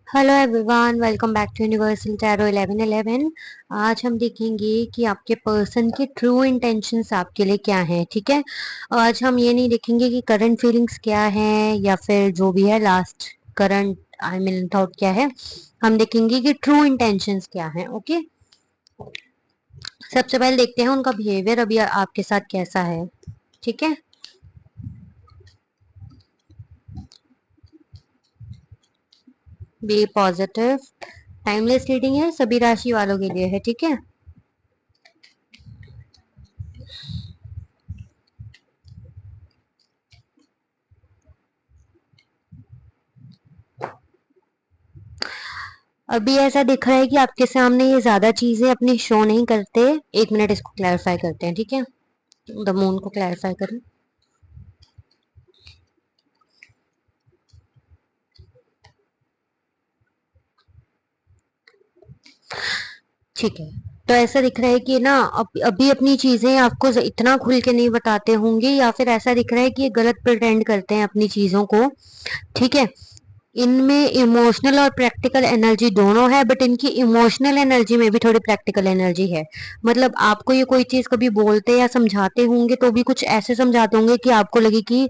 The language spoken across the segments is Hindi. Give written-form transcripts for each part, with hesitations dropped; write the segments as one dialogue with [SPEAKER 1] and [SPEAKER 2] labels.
[SPEAKER 1] Hello everyone, welcome back to universal tarot 1111। आज हम देखेंगे कि आपके पर्सन के ट्रू इंटेंशंस आपके लिए क्या हैं। ठीक है, आज हम ये नहीं देखेंगे कि करंट फीलिंग्स क्या हैं या फिर जो भी है last current I mean thought क्या है। हम देखेंगे कि ट्रू इंटेंशंस क्या हैं। ओके, सबसे पहले देखते हैं उनका बिहेवियर अभी आपके साथ कैसा है। ठीक है, बी पॉजिटिव। टाइमलेस रीडिंग है, सभी राशि वालों के लिए है। ठीक है, अभी ऐसा दिख रहा है कि आपके सामने ये ज्यादा चीजें अपनी शो नहीं करते। एक मिनट, इसको क्लैरिफाई करते हैं। ठीक है, द मून को क्लैरिफाई करें। ठीक है, तो ऐसा दिख रहा है कि ना अभी अपनी चीजें आपको इतना खुल के नहीं बताते होंगे, या फिर ऐसा दिख रहा है कि ये गलत प्रिटेंड करते हैं अपनी चीजों को। ठीक है, इनमें इमोशनल और प्रैक्टिकल एनर्जी दोनों है, बट इनकी इमोशनल एनर्जी में भी थोड़ी प्रैक्टिकल एनर्जी है। मतलब आपको ये कोई चीज कभी बोलते या समझाते होंगे तो भी कुछ ऐसे समझाते होंगे कि आपको लगे कि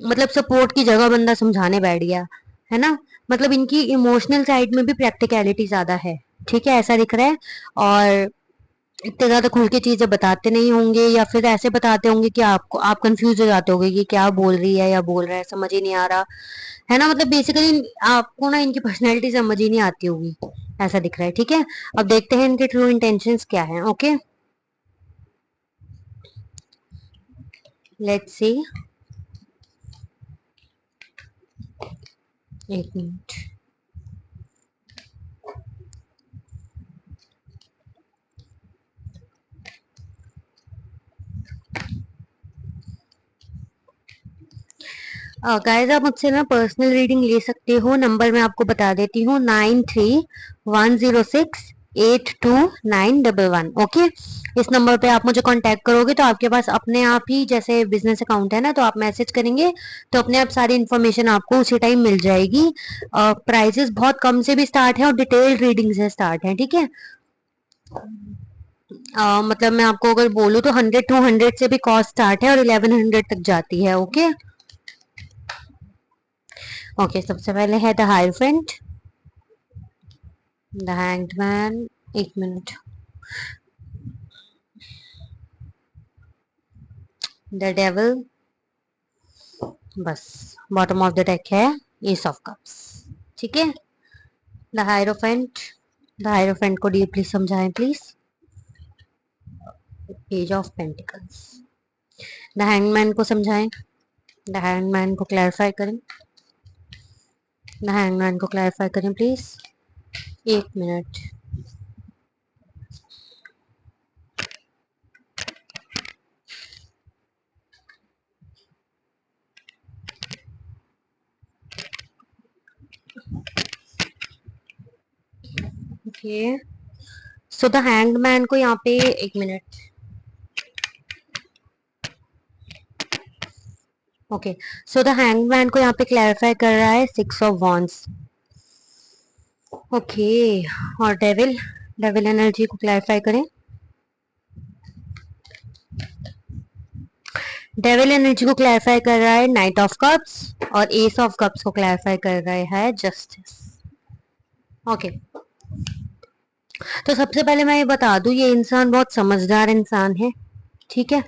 [SPEAKER 1] मतलब सपोर्ट की जगह बंदा समझाने बैठ गया है ना। मतलब इनकी इमोशनल साइड में भी प्रैक्टिकलिटी ज्यादा है। ठीक है, ऐसा दिख रहा है। और इतने ज्यादा खुल के चीजें बताते नहीं होंगे, या फिर ऐसे बताते होंगे कि आपको आप कंफ्यूज हो जाते होंगे कि क्या बोल रही है या बोल रहा है, समझ ही नहीं आ रहा है ना। मतलब बेसिकली आपको ना इनकी पर्सनैलिटी समझ ही नहीं आती होगी, ऐसा दिख रहा है। ठीक है, अब देखते हैं इनके ट्रू इंटेंशंस क्या है। Okay, let's see. एक मिनट। गाइस, आप मुझसे ना पर्सनल रीडिंग ले सकते हो। नंबर मैं आपको बता देती हूँ, 9310682911। ओके, इस नंबर पे आप मुझे कांटेक्ट करोगे तो आपके पास अपने आप ही, जैसे बिजनेस अकाउंट है ना, तो आप मैसेज करेंगे तो अपने आप सारी इन्फॉर्मेशन आपको उसी टाइम मिल जाएगी। प्राइजेस बहुत कम से भी स्टार्ट है और डिटेल्ड रीडिंग से स्टार्ट है। ठीक है, मतलब मैं आपको अगर बोलूँ तो 100 200 से भी कॉस्ट स्टार्ट है और 1100 तक जाती है। ओके, ओके, सबसे पहले है द हायरफेंट, द हैंग्ड मैन। एक मिनट, द डेविल। बस, बॉटम ऑफ द डेक है एस ऑफ कप्स। ठीक है, द हायरोफेंट। द हायरोफेंट को डीपली समझाएं please. Page of pentacles. The hangman को समझाएं। द हैंगमैन को क्लैरिफाई करें। द हैंगमैन को क्लैरिफाई करें प्लीज। एक minute. Okay, so the hangman को यहाँ पे, एक minute. Okay, so the hangman को यहाँ पे क्लैरिफाई कर रहा है 6 ऑफ वॉन्ड्स। ओके, और डेविल, डेविल एनर्जी को क्लैरिफाई करें। डेविल एनर्जी को क्लैरिफाई कर रहा है नाइट ऑफ कप्स, और एस ऑफ कप्स को क्लैरिफाई कर रहा है जस्टिस। ओके, तो सबसे पहले मैं ये बता दूं, ये इंसान बहुत समझदार इंसान है। ठीक है,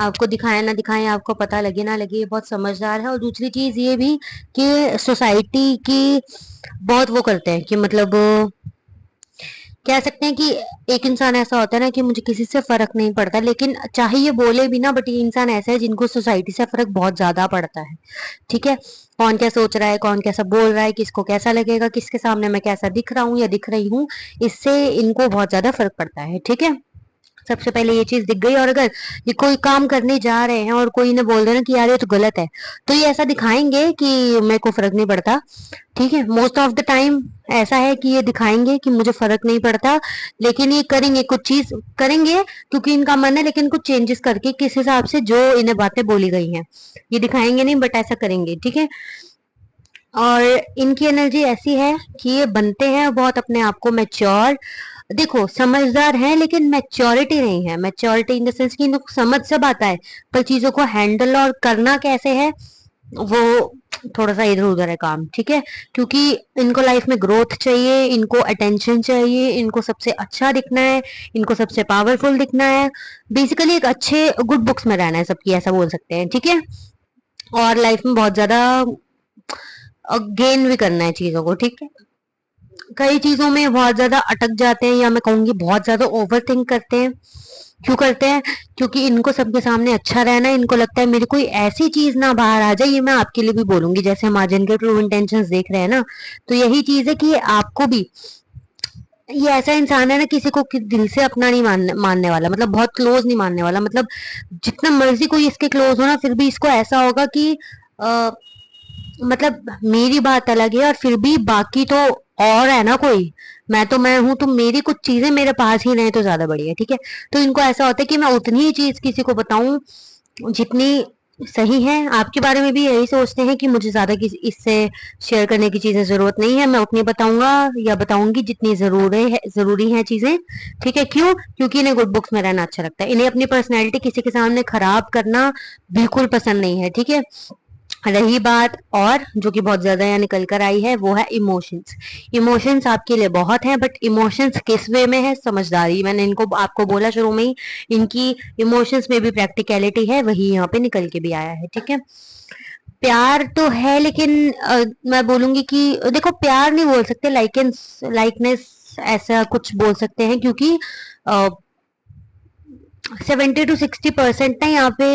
[SPEAKER 1] आपको दिखाए ना दिखाए, आपको पता लगे ना लगे, ये बहुत समझदार है। और दूसरी चीज ये भी कि सोसाइटी की बहुत वो करते हैं कि मतलब कह सकते हैं कि एक इंसान ऐसा होता है ना कि मुझे किसी से फर्क नहीं पड़ता, लेकिन चाहे ये बोले भी ना, बट ये इंसान ऐसा है जिनको सोसाइटी से फर्क बहुत ज्यादा पड़ता है। ठीक है, कौन क्या सोच रहा है, कौन कैसा बोल रहा है, किसको कैसा लगेगा, किसके सामने मैं कैसा दिख रहा हूँ या दिख रही हूँ, इससे इनको बहुत ज्यादा फर्क पड़ता है। ठीक है, सबसे पहले ये चीज दिख गई। और अगर ये कोई काम करने जा रहे हैं और कोई इन्हें बोल देना कि यार ये तो गलत है, तो ये ऐसा दिखाएंगे कि मेरे को फर्क नहीं पड़ता। ठीक है, मोस्ट ऑफ द टाइम ऐसा है कि ये दिखाएंगे कि मुझे फर्क नहीं पड़ता, लेकिन ये करेंगे, कुछ चीज करेंगे क्योंकि इनका मन है, लेकिन कुछ चेंजेस करके किस हिसाब से जो इन्हें बातें बोली गई हैं, ये दिखाएंगे नहीं बट ऐसा करेंगे। ठीक है, और इनकी एनर्जी ऐसी है कि ये बनते हैं बहुत अपने आप को मैच्योर। देखो समझदार हैं लेकिन मैच्योरिटी नहीं है। मैच्योरिटी इन द सेंस कि इनको समझ सब आता है, पर चीजों को हैंडल और करना कैसे है वो थोड़ा सा इधर उधर है काम, ठीक है। क्योंकि इनको लाइफ में ग्रोथ चाहिए, इनको अटेंशन चाहिए, इनको सबसे अच्छा दिखना है, इनको सबसे पावरफुल दिखना है। बेसिकली एक अच्छे गुड बुक्स में रहना है सबकी, ऐसा बोल सकते हैं, ठीक है। और लाइफ में बहुत ज्यादा गेन भी करना है चीजों को, ठीक है। कई चीजों में बहुत ज्यादा अटक जाते हैं, या मैं कहूंगी बहुत ज्यादा ओवर थिंक करते हैं। क्यों करते हैं? क्योंकि इनको सबके सामने अच्छा रहना है। इनको लगता है मेरी कोई ऐसी चीज ना बाहर आ जाए। ये मैं आपके लिए भी बोलूंगी, जैसे हम आज इनके ट्रू इंटेंशंस देख रहे हैं ना, तो यही चीज है कि आपको भी ये ऐसा इंसान है ना, किसी को दिल से अपना नहीं मानने वाला, मतलब बहुत क्लोज नहीं मानने वाला। मतलब जितना मर्जी कोई इसके क्लोज हो ना, फिर भी इसको ऐसा होगा कि आ, मतलब मेरी बात अलग है और फिर भी बाकी तो और है ना कोई। मैं तो मैं हूं, तो मेरी कुछ चीजें मेरे पास ही रहे तो ज्यादा बढ़िया है, ठीक है। तो इनको ऐसा होता है कि मैं उतनी ही चीज किसी को बताऊं जितनी सही है। आपके बारे में भी यही सोचते हैं कि मुझे ज्यादा किसी इससे शेयर करने की चीजें जरूरत नहीं है, मैं उतनी बताऊंगा या बताऊंगी जितनी जरूरी है चीजें, ठीक है। क्यों? क्योंकि इन्हें गुड बुक्स में रहना अच्छा लगता है। इन्हें अपनी पर्सनैलिटी किसी के सामने खराब करना बिल्कुल पसंद नहीं है, ठीक है। रही बात और जो कि बहुत ज्यादा यहाँ निकल कर आई है, वो है इमोशंस। इमोशंस आपके लिए बहुत है, बट इमोशंस किस वे में है? समझदारी। मैंने इनको आपको बोला शुरू में ही, इनकी इमोशंस में भी प्रैक्टिकलिटी है, वही यहाँ पे निकल के भी आया है, ठीक है। प्यार तो है लेकिन मैं बोलूंगी कि देखो प्यार नहीं बोल सकते, लाइकनेस ऐसा कुछ बोल सकते हैं, क्योंकि 70 to 60% ना यहाँ पे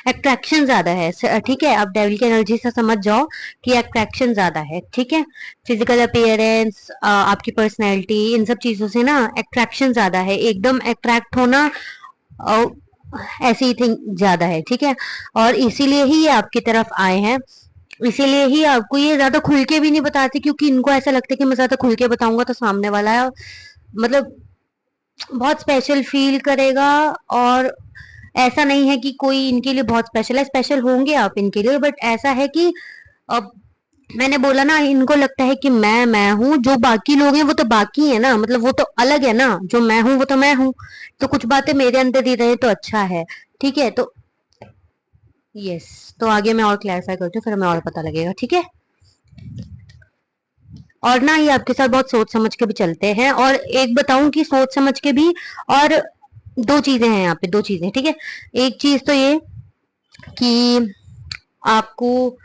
[SPEAKER 1] अट्रैक्शन ज्यादा है, ठीक है। आप डेविल की एनर्जी से समझ जाओ कि अट्रैक्शन ज्यादा है, ठीक है। फिजिकल अपीयरेंस, आपकी पर्सनैलिटी, इन सब चीजों से ना अट्रैक्शन ज्यादा है, एकदम अट्रैक्ट होना अ, ऐसी ही थिंग ज्यादा है, ठीक है। और इसीलिए ही ये आपकी तरफ आए हैं। इसीलिए ही आपको ये ज्यादा खुल के भी नहीं बताते, क्योंकि इनको ऐसा लगता है कि मैं ज्यादा खुल के बताऊंगा तो सामने वाला है मतलब बहुत स्पेशल फील करेगा। और ऐसा नहीं है कि कोई इनके लिए बहुत स्पेशल है, स्पेशल होंगे आप इनके लिए, बट ऐसा है कि अब मैंने बोला ना, इनको लगता है कि मैं हूँ, जो बाकी लोग हैं वो तो बाकी है ना, मतलब वो तो अलग है ना, जो मैं हूँ वो तो मैं हूँ। तो कुछ बातें मेरे अंदर ही रहे तो अच्छा है, ठीक है। तो यस, तो आगे मैं और क्लैरिफाई करती हूँ, फिर हमें और पता लगेगा, ठीक है। और ना ये आपके साथ बहुत सोच समझ के भी चलते हैं। और एक बताऊं कि सोच समझ के भी, और दो चीजें हैं यहाँ पे, दो चीजें, ठीक है। एक चीज तो ये कि आपको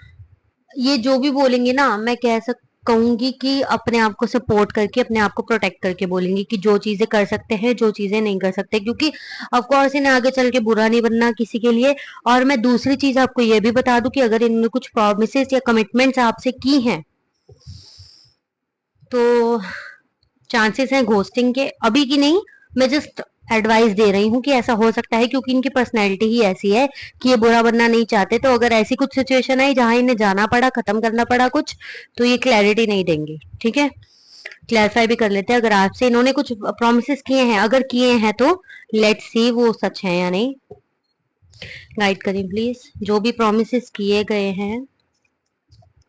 [SPEAKER 1] ये जो भी बोलेंगे ना, मैं कह सक कहूंगी कि अपने आप को सपोर्ट करके, अपने आप को प्रोटेक्ट करके बोलेंगे कि जो चीजें कर सकते हैं, जो चीजें नहीं कर सकते, क्योंकि ऑफ कोर्स इन्हें आगे चल के बुरा नहीं बनना किसी के लिए। और मैं दूसरी चीज आपको ये भी बता दूं कि अगर इन्होंने कुछ प्रॉमिसेस या कमिटमेंट्स आपसे की हैं, तो चांसेस हैं घोस्टिंग के, अभी की नहीं। मैं जस्ट एडवाइस दे रही हूँ कि ऐसा हो सकता है, क्योंकि इनकी पर्सनैलिटी ही ऐसी है कि ये बुरा बनना नहीं चाहते। तो अगर ऐसी कुछ सिचुएशन आई जहां इन्हें जाना पड़ा, खत्म करना पड़ा कुछ, तो ये क्लैरिटी नहीं देंगे, ठीक है। क्लैरिफाई भी कर लेते हैं, अगर आपसे इन्होंने कुछ प्रोमिस किए हैं, अगर किए हैं तो लेट्स सी वो सच है या नहीं। गाइड करें प्लीज, जो भी प्रोमिस किए गए हैं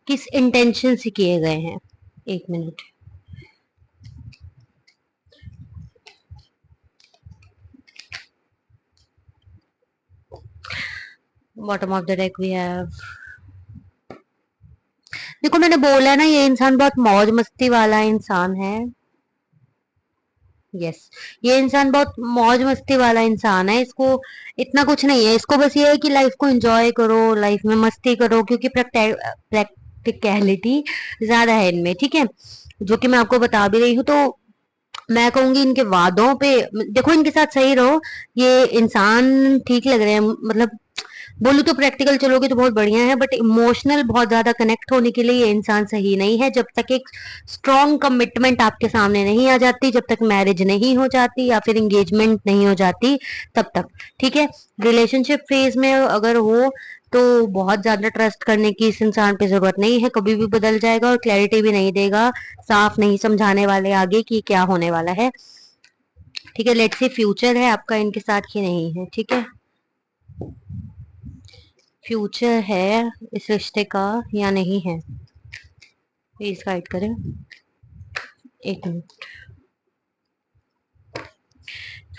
[SPEAKER 1] किस इंटेंशन से किए गए हैं। एक minute. Bottom of the deck we have, देखो मैंने बोला है ना, ये इंसान बहुत मौज मस्ती वाला इंसान है। यस, ये इंसान बहुत मौज मस्ती वाला इंसान है। इसको इतना कुछ नहीं है, इसको बस ये है कि लाइफ को एंजॉय करो, लाइफ में मस्ती करो, क्योंकि प्रैक्टिकलिटी ज्यादा है इनमें, ठीक है। जो कि मैं आपको बता भी रही हूँ। तो मैं कहूंगी इनके वादों पे देखो, इनके साथ सही रहो। ये इंसान ठीक लग रहे हैं, मतलब बोलूँ तो प्रैक्टिकल चलोगे तो बहुत बढ़िया है, बट इमोशनल बहुत ज्यादा कनेक्ट होने के लिए ये इंसान सही नहीं है। जब तक एक स्ट्रॉन्ग कमिटमेंट आपके सामने नहीं आ जाती, जब तक मैरिज नहीं हो जाती या फिर एंगेजमेंट नहीं हो जाती, तब तक ठीक है। रिलेशनशिप फेज में अगर हो तो बहुत ज्यादा ट्रस्ट करने की इस इंसान पे जरूरत नहीं है, कभी भी बदल जाएगा और क्लैरिटी भी नहीं देगा, साफ नहीं समझाने वाले आगे कि क्या होने वाला है, ठीक है। लेट्स सी फ्यूचर है आपका इनके साथ कि नहीं है, ठीक है। फ्यूचर है इस रिश्ते का या नहीं है, प्लीज गाइड करें। एक मिनट।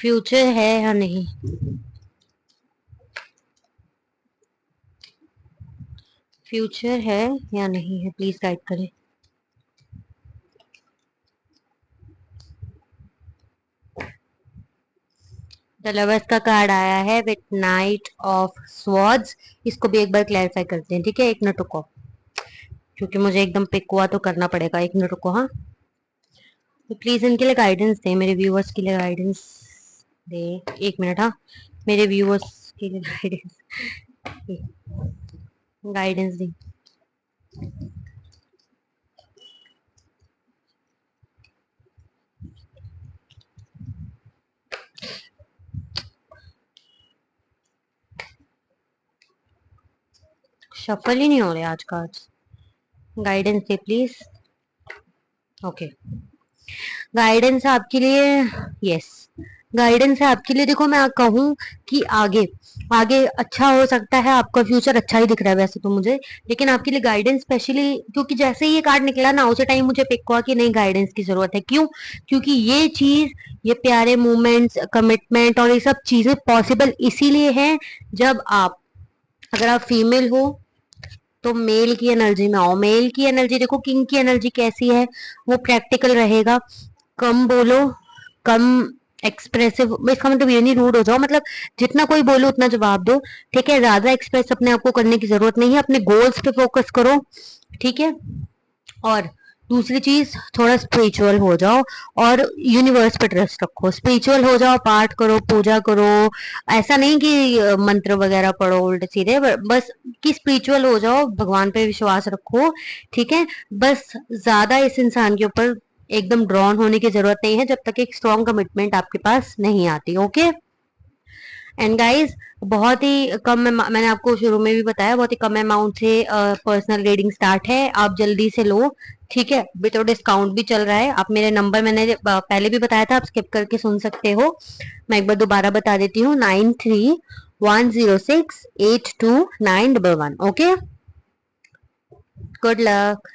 [SPEAKER 1] फ्यूचर है या नहीं, फ्यूचर है या नहीं है, प्लीज गाइड करें। द लवर्स का कार्ड आया है विथ नाइट ऑफ स्वॉर्ड्स। इसको भी एक बार क्लैरिफाई करते हैं, ठीक है? एक मिनट रुको, क्योंकि मुझे एकदम पिक हुआ तो करना पड़ेगा। एक मिनट रुको, हाँ। तो प्लीज इनके लिए गाइडेंस दे, मेरे व्यूअर्स के लिए गाइडेंस दे। एक मिनट, हाँ। मेरे व्यूअर्स के लिए गाइडेंस, गाइडेंस दी। शफल ही नहीं हो रहे आज का आज। Guidance they please. Okay, guidance है आपके लिए। यस, गाइडेंस है आपके लिए। देखो मैं कहूँ कि आगे आगे अच्छा हो सकता है, आपका फ्यूचर अच्छा ही दिख रहा है वैसे तो मुझे, लेकिन आपके लिए गाइडेंस स्पेशली, क्योंकि जैसे ही ये कार्ड निकला ना उसी टाइम मुझे पिक हुआ कि नहीं, गाइडेंस की जरूरत है। क्यों? क्योंकि ये चीज, ये प्यारे मोमेंट्स, कमिटमेंट और ये सब चीजें पॉसिबल इसीलिए है जब आप, अगर आप फीमेल हो तो मेल की एनर्जी में आओ। मेल की एनर्जी देखो, किंग की एनर्जी कैसी है, वो प्रैक्टिकल रहेगा, कम बोलो, कम एक्सप्रेसिव। इसका मतलब ये नहीं रूड हो जाओ, मतलब जितना कोई बोलो उतना जवाब दो, ठीक है? ज्यादा एक्सप्रेस अपने आप को करने की जरूरत नहीं है, अपने गोल्स पे फोकस करो, ठीक है? और दूसरी चीज, थोड़ा स्पिरिचुअल हो जाओ और यूनिवर्स पे ट्रस्ट रखो। स्पिरिचुअल हो जाओ, पाठ करो, पूजा करो। ऐसा नहीं कि मंत्र वगैरह पढ़ो उल्टे सीधे, बस कि स्पिरिचुअल हो जाओ, भगवान पे विश्वास रखो, ठीक है? बस ज्यादा इस इंसान के ऊपर एकदम ड्रॉन होने की जरूरत नहीं है जब तक एक स्ट्रॉन्ग कमिटमेंट आपके पास नहीं आती। ओके एंड गाइस, बहुत ही कम मैंने आपको शुरू में भी बताया, बहुत ही कम अमाउंट से पर्सनल रीडिंग स्टार्ट है, आप जल्दी से लो, ठीक है? भी तो डिस्काउंट भी चल रहा है। आप मेरे नंबर, मैंने पहले भी बताया था, आप स्किप करके सुन सकते हो, मैं एक बार दोबारा बता देती हूँ, 9310682911। Okay, good luck.